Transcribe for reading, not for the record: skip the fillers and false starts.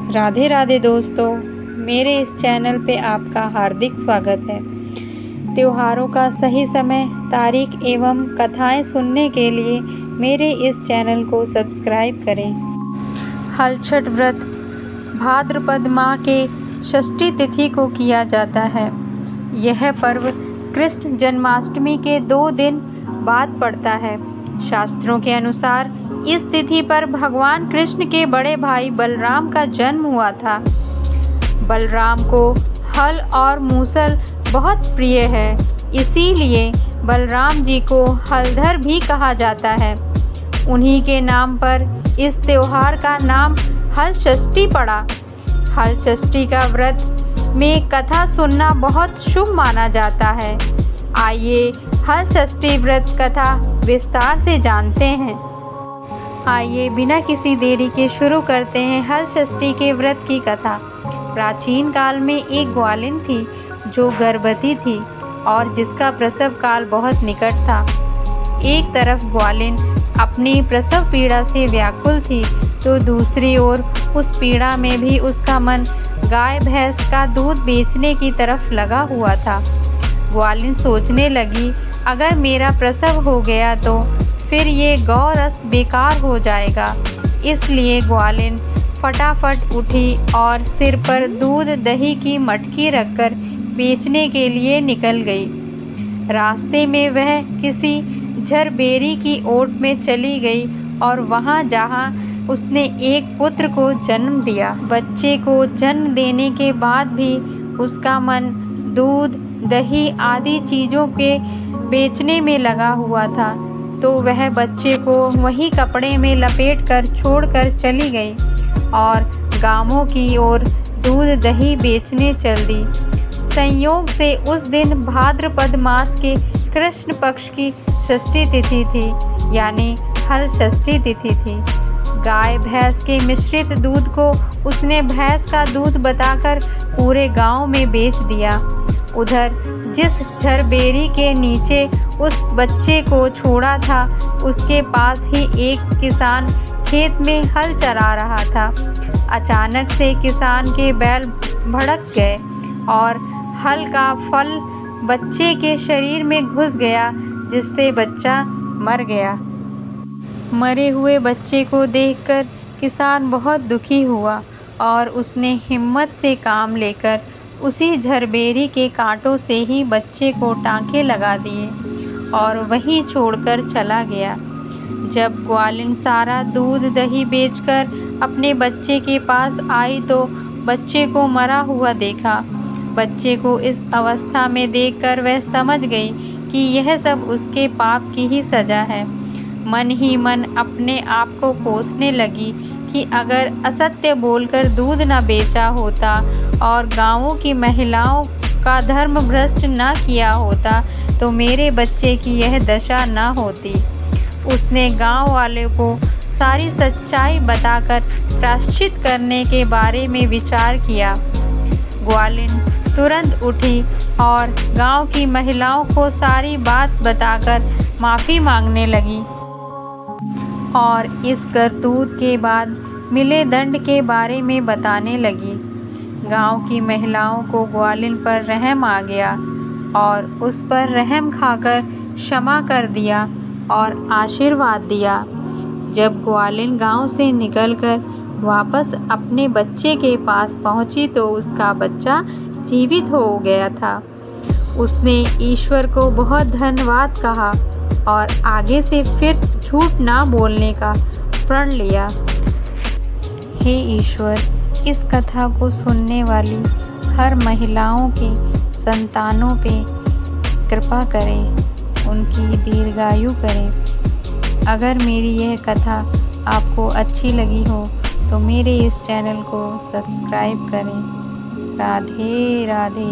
राधे राधे दोस्तों, मेरे इस चैनल पे आपका हार्दिक स्वागत है। त्योहारों का सही समय, तारीख एवं कथाएं सुनने के लिए मेरे इस चैनल को सब्सक्राइब करें। हलछठ व्रत भाद्रपद माह के षष्ठी तिथि को किया जाता है। यह पर्व कृष्ण जन्माष्टमी के 2 दिन बाद पड़ता है। शास्त्रों के अनुसार इस तिथि पर भगवान कृष्ण के बड़े भाई बलराम का जन्म हुआ था। बलराम को हल और मूसल बहुत प्रिय है, इसीलिए बलराम जी को हलधर भी कहा जाता है। उन्हीं के नाम पर इस त्योहार का नाम हल षष्ठी पड़ा। हल षष्ठी का व्रत में कथा सुनना बहुत शुभ माना जाता है। आइए हल षष्ठी व्रत कथा विस्तार से जानते हैं। आइए बिना किसी देरी के शुरू करते हैं हल षष्ठी के व्रत की कथा। प्राचीन काल में एक ग्वालिन थी जो गर्भवती थी और जिसका प्रसव काल बहुत निकट था। एक तरफ ग्वालिन अपनी प्रसव पीड़ा से व्याकुल थी तो दूसरी ओर उस पीड़ा में भी उसका मन गाय भैंस का दूध बेचने की तरफ लगा हुआ था। ग्वालिन सोचने लगी, अगर मेरा प्रसव हो गया तो फिर ये गौरस बेकार हो जाएगा। इसलिए ग्वालिन फटाफट उठी और सिर पर दूध दही की मटकी रखकर बेचने के लिए निकल गई। रास्ते में वह किसी झरबेरी की ओट में चली गई और वहाँ जहाँ उसने एक पुत्र को जन्म दिया। बच्चे को जन्म देने के बाद भी उसका मन दूध दही आदि चीज़ों के बेचने में लगा हुआ था, तो वह बच्चे को वही कपड़े में लपेटकर छोड़कर चली गई और गांवों की ओर दूध दही बेचने चल दी। संयोग से उस दिन भाद्रपद मास के कृष्ण पक्ष की षष्ठी तिथि थी, यानी हल षष्ठी तिथि थी। गाय भैंस के मिश्रित दूध को उसने भैंस का दूध बताकर पूरे गांव में बेच दिया। उधर जिस झरबेरी के नीचे उस बच्चे को छोड़ा था, उसके पास ही एक किसान खेत में हल चरा रहा था। अचानक से किसान के बैल भड़क गए और हल का फल बच्चे के शरीर में घुस गया, जिससे बच्चा मर गया। मरे हुए बच्चे को देखकर किसान बहुत दुखी हुआ और उसने हिम्मत से काम लेकर उसी झरबेरी के कांटों से ही बच्चे को टाँके लगा दिए और वहीं छोड़कर चला गया। जब ग्वालिन सारा दूध दही बेचकर अपने बच्चे के पास आई तो बच्चे को मरा हुआ देखा। बच्चे को इस अवस्था में देखकर वह समझ गई कि यह सब उसके पाप की ही सज़ा है। मन ही मन अपने आप को कोसने लगी कि अगर असत्य बोलकर दूध न बेचा होता और गाँवों की महिलाओं का धर्म भ्रष्ट न किया होता तो मेरे बच्चे की यह दशा न होती। उसने गांव वालों को सारी सच्चाई बताकर प्रायश्चित करने के बारे में विचार किया। ग्वालिन तुरंत उठी और गांव की महिलाओं को सारी बात बताकर माफ़ी मांगने लगी और इस करतूत के बाद मिले दंड के बारे में बताने लगी। गांव की महिलाओं को ग्वालिन पर रहम आ गया और उस पर रहम खाकर क्षमा कर दिया और आशीर्वाद दिया। जब ग्वालिन गांव से निकलकर वापस अपने बच्चे के पास पहुंची तो उसका बच्चा जीवित हो गया था। उसने ईश्वर को बहुत धन्यवाद कहा और आगे से फिर झूठ ना बोलने का प्रण लिया। हे ईश्वर, इस कथा को सुनने वाली हर महिलाओं के संतानों पे कृपा करें, उनकी दीर्घायु करें। अगर मेरी यह कथा आपको अच्छी लगी हो तो मेरे इस चैनल को सब्सक्राइब करें। राधे राधे।